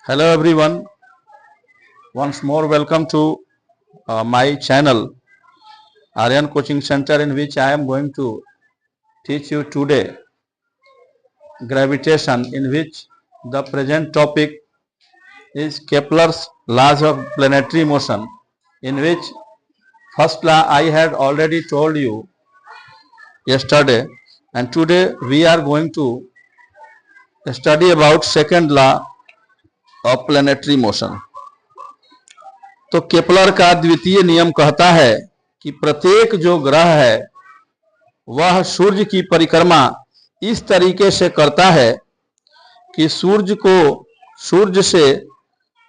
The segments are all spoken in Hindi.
Hello everyone, once more welcome to my channel Aryan Coaching Center, in which I am going to teach you today gravitation, in which the present topic is Kepler's laws of planetary motion, in which first law I had already told you yesterday, and today we are going to study about second law of planetary motion. तो केपलर का द्वितीय नियम कहता है कि प्रत्येक जो ग्रह है वह सूर्य की परिक्रमा इस तरीके से करता है कि सूर्य से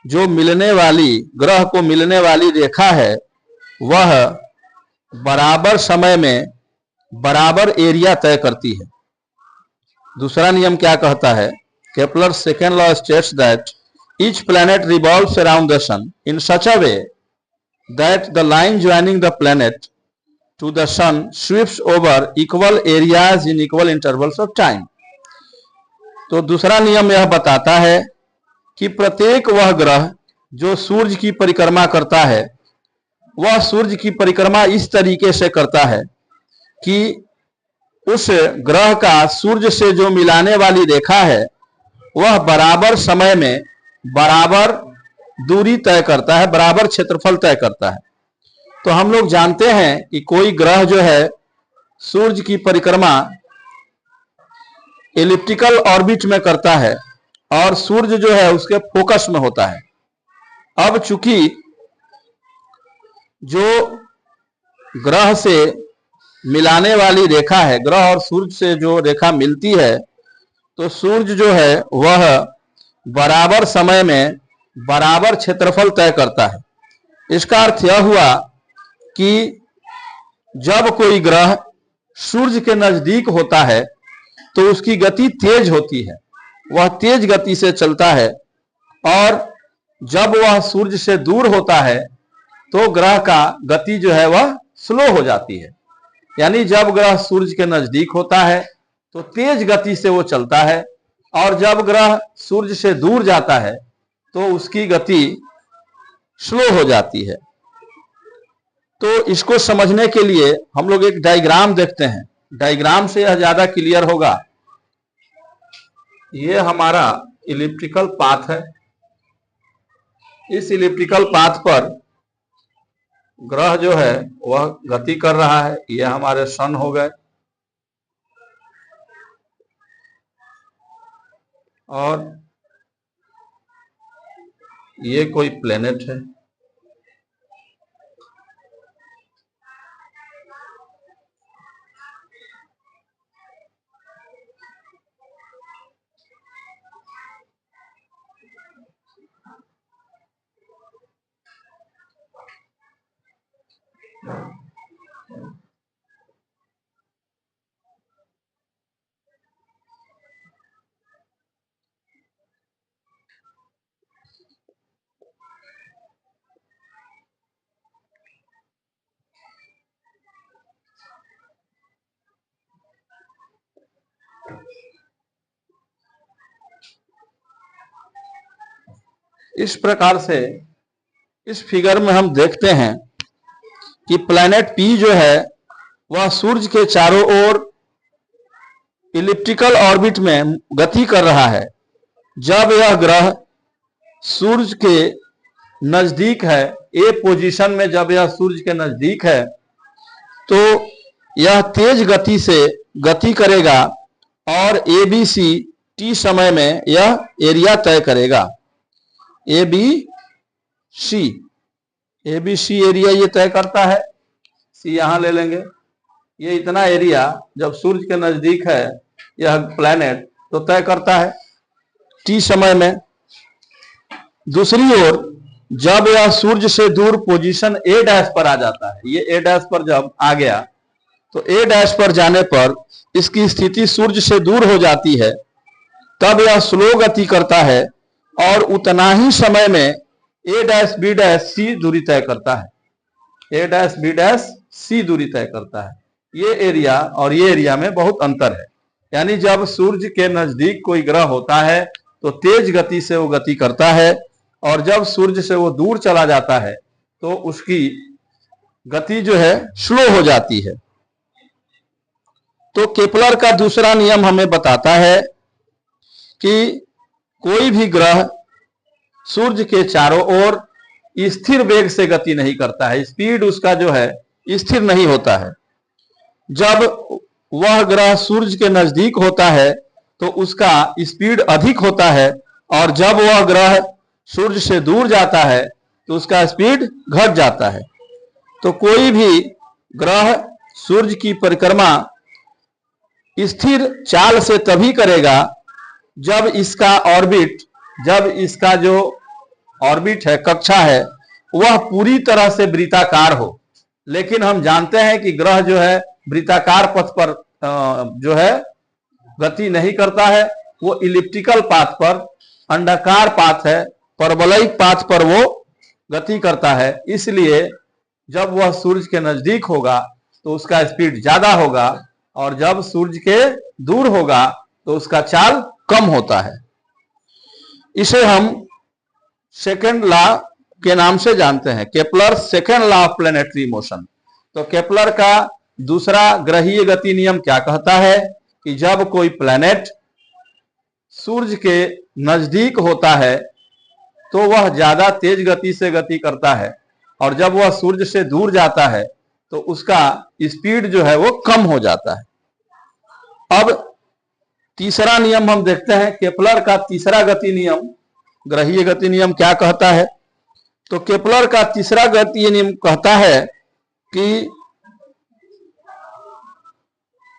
जो ग्रह को मिलने वाली रेखा है वह बराबर समय में बराबर एरिया तय करती है। दूसरा नियम क्या कहता है? Kepler second law states that each planet revolves around the sun in such a way that the line joining the planet to the sun sweeps over equal areas in equal intervals of time. तो दूसरा नियम यह बताता है कि प्रत्येक वह ग्रह जो सूर्य की परिक्रमा करता है वह सूर्य की परिक्रमा इस तरीके से करता है कि उस ग्रह का सूर्य से जो मिलाने वाली रेखा है वह बराबर समय में बराबर दूरी तय करता है, बराबर क्षेत्रफल तय करता है। तो हम लोग जानते हैं कि कोई ग्रह जो है सूर्य की परिक्रमा एलिप्टिकल ऑर्बिट में करता है और सूर्य जो है उसके फोकस में होता है। अब चूंकि जो ग्रह से मिलाने वाली रेखा है, ग्रह और सूर्य से जो रेखा मिलती है, तो सूर्य जो है वह बराबर समय में बराबर क्षेत्रफल तय करता है। इसका अर्थ यह हुआ कि जब कोई ग्रह सूर्य के नजदीक होता है तो उसकी गति तेज होती है, वह तेज गति से चलता है, और जब वह सूर्य से दूर होता है तो ग्रह का गति जो है वह स्लो हो जाती है। यानी जब ग्रह सूर्य के नजदीक होता है तो तेज गति से वो चलता है, और जब ग्रह सूर्य से दूर जाता है तो उसकी गति स्लो हो जाती है। तो इसको समझने के लिए हम लोग एक डायग्राम देखते हैं। डायग्राम से यह ज्यादा क्लियर होगा। ये हमारा इलिप्टिकल पाथ है। इस इलिप्टिकल पाथ पर ग्रह जो है वह गति कर रहा है। ये हमारे सन हो गए, और ये कोई प्लेनेट है। इस प्रकार से इस फिगर में हम देखते हैं कि प्लैनेट पी जो है वह सूर्य के चारों ओर इलिप्टिकल ऑर्बिट में गति कर रहा है। जब यह ग्रह सूर्य के नजदीक है, ए पोजीशन में जब यह सूर्य के नजदीक है तो यह तेज गति से गति करेगा और ए बी सी टी समय में यह एरिया तय करेगा। ए बी सी एरिया ये तय करता है। सी यहां ले लेंगे। ये इतना एरिया जब सूर्य के नजदीक है यह प्लैनेट तो तय करता है टी समय में। दूसरी ओर जब यह सूर्य से दूर पोजीशन ए डैश पर आ जाता है, ये ए डैश पर जब आ गया तो ए डैश पर जाने पर इसकी स्थिति सूर्य से दूर हो जाती है, तब यह स्लो गति करता है और उतना ही समय में ए डैश बी डैश सी दूरी तय करता है। ए डैश बी डैश सी दूरी तय करता है। ये एरिया और ये एरिया में बहुत अंतर है। यानी जब सूर्य के नजदीक कोई ग्रह होता है तो तेज गति से वो गति करता है, और जब सूर्य से वो दूर चला जाता है तो उसकी गति जो है स्लो हो जाती है। तो केपलर का दूसरा नियम हमें बताता है कि कोई भी ग्रह सूर्य के चारों ओर स्थिर वेग से गति नहीं करता है, स्पीड उसका जो है स्थिर नहीं होता है। जब वह ग्रह सूर्य के नजदीक होता है तो उसका स्पीड अधिक होता है, और जब वह ग्रह सूर्य से दूर जाता है तो उसका स्पीड घट जाता है। तो कोई भी ग्रह सूर्य की परिक्रमा स्थिर चाल से तभी करेगा जब इसका जो ऑर्बिट है, कक्षा है, वह पूरी तरह से वृत्ताकार हो। लेकिन हम जानते हैं कि ग्रह जो है वृत्ताकार पथ पर जो है गति नहीं करता है, वो इलिप्टिकल पाथ पर, अंडाकार पाथ है, परवलयिक पाथ पर वो गति करता है। इसलिए जब वह सूर्य के नजदीक होगा तो उसका स्पीड ज्यादा होगा, और जब सूर्य के दूर होगा तो उसका चाल कम होता है। इसे हम सेकेंड लॉ के नाम से जानते हैं, Kepler second law of planetary motion. तो केपलर का दूसरा ग्रहीय गति नियम क्या कहता है कि जब कोई प्लैनेट सूर्य के नजदीक होता है तो वह ज्यादा तेज गति से गति करता है, और जब वह सूर्य से दूर जाता है तो उसका स्पीड जो है वो कम हो जाता है। अब तीसरा नियम हम देखते हैं, केपलर का तीसरा गति नियम, ग्रहीय गति नियम क्या कहता है। तो केपलर का तीसरा गति नियम कहता है कि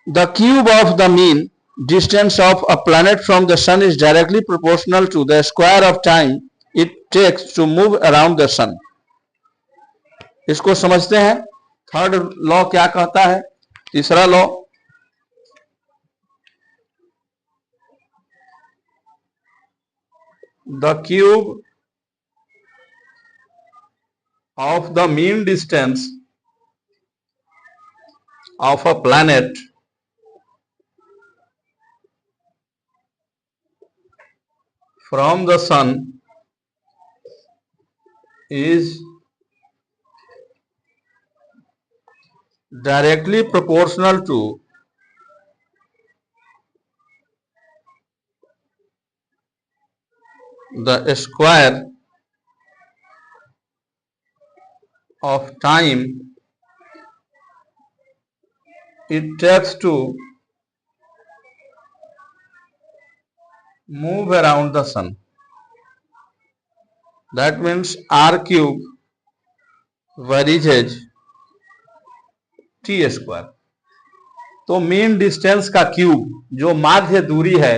the cube of the mean distance of a planet from the sun is directly proportional to the square of time it takes to move around the sun. इसको समझते हैं। थर्ड लॉ क्या कहता है, तीसरा law, the cube of the mean distance of a planet from the sun is directly proportional to the square of time it takes to move around the sun. That means r cube varies t square. तो मीन डिस्टेंस का क्यूब, जो माध्य दूरी है,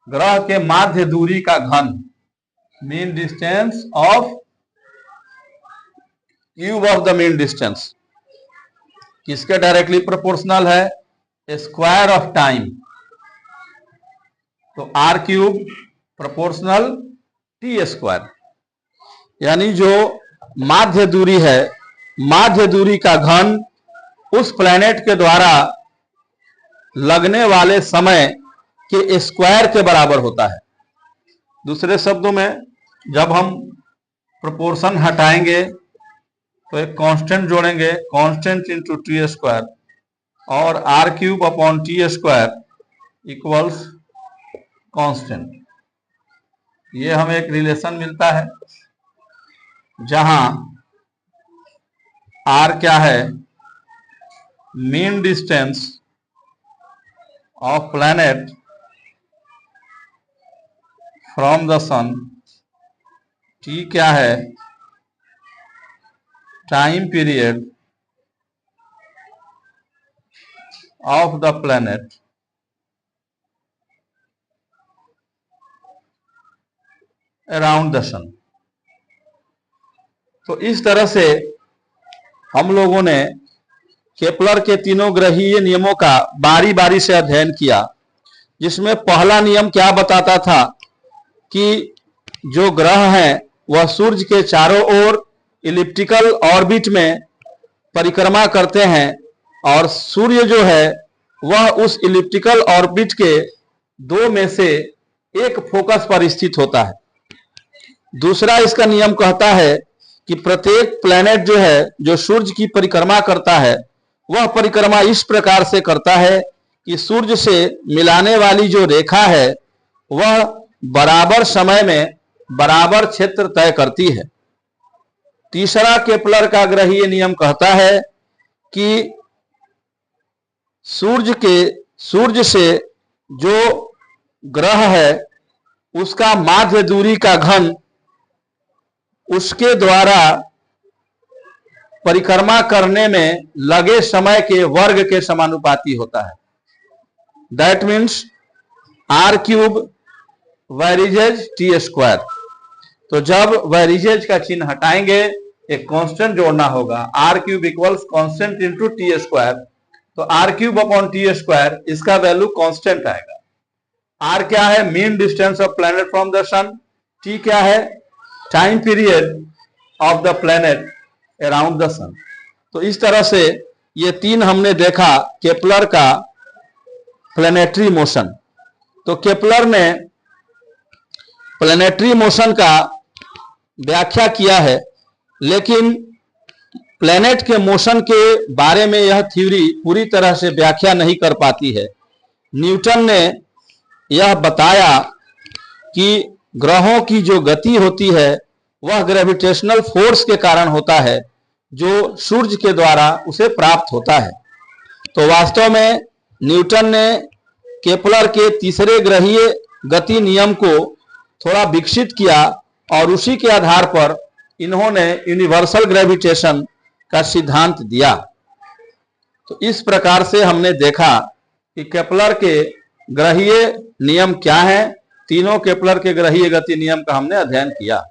ग्रह के माध्य दूरी का घन, mean distance of cube of the mean distance किसके डायरेक्टली प्रोपोर्शनल है, स्क्वायर ऑफ टाइम। तो R cube proportional T square, यानी जो माध्य दूरी है, माध्य दूरी का घन उस प्लैनेट के द्वारा लगने वाले समय के स्क्वायर के बराबर होता है। दूसरे शब्दों में, जब हम प्रोपोर्शन हटाएंगे तो एक कांस्टेंट जोड़ेंगे, कांस्टेंट इंटू टी स्क्वायर, और R cube upon T square equals constant. ये हमें एक रिलेशन मिलता है जहां आर क्या है, mean distance of planet from the sun, T क्या है, time period of the planet around the sun. तो इस तरह से हम लोगों ने केपलर के तीनों ग्रहीय नियमों का बारी बारी से अध्ययन किया, जिसमें पहला नियम क्या बताता था कि जो ग्रह हैं वह सूर्य के चारों ओर इलिप्टिकल ऑर्बिट में परिक्रमा करते हैं, और सूर्य जो है वह उस इलिप्टिकल ऑर्बिट के दो में से एक फोकस पर स्थित होता है। दूसरा इसका नियम कहता है कि प्रत्येक प्लैनेट जो है, जो सूर्य की परिक्रमा करता है, वह परिक्रमा इस प्रकार से करता है कि सूर्य से मिलाने वाली जो रेखा है वह बराबर समय में बराबर क्षेत्र तय करती है। तीसरा केपलर का ग्रहीय नियम कहता है कि सूर्य से जो ग्रह है उसका माध्य दूरी का घन उसके द्वारा परिक्रमा करने में लगे समय के वर्ग के समानुपाती होता है। That means R cube varies T square. तो जब वेरिजेज का चिन्ह हटाएंगे, एक कांस्टेंट जोड़ना होगा, R cube equals constant into T square. तो R cube upon T square, इसका वैल्यू कांस्टेंट आएगा। आर क्या है? Mean distance of planet from the sun. T क्या है? Time period of the planet around the sun. तो इस तरह से ये तीन हमने देखा केपलर का प्लैनेटरी मोशन। तो केपलर ने प्लैनेटरी मोशन का व्याख्या किया है, लेकिन प्लैनेट के मोशन के बारे में यह थ्योरी पूरी तरह से व्याख्या नहीं कर पाती है। न्यूटन ने यह बताया कि ग्रहों की जो गति होती है वह ग्रेविटेशनल फोर्स के कारण होता है, जो सूर्य के द्वारा उसे प्राप्त होता है। तो वास्तव में न्यूटन ने केपलर के तीसरे ग्रहीय गति नियम को थोड़ा विकसित किया और उसी के आधार पर इन्होंने यूनिवर्सल ग्रेविटेशन का सिद्धांत दिया। तो इस प्रकार से हमने देखा कि केपलर के ग्रहीय नियम क्या है। तीनों केपलर के ग्रहीय गति नियम का हमने अध्ययन किया।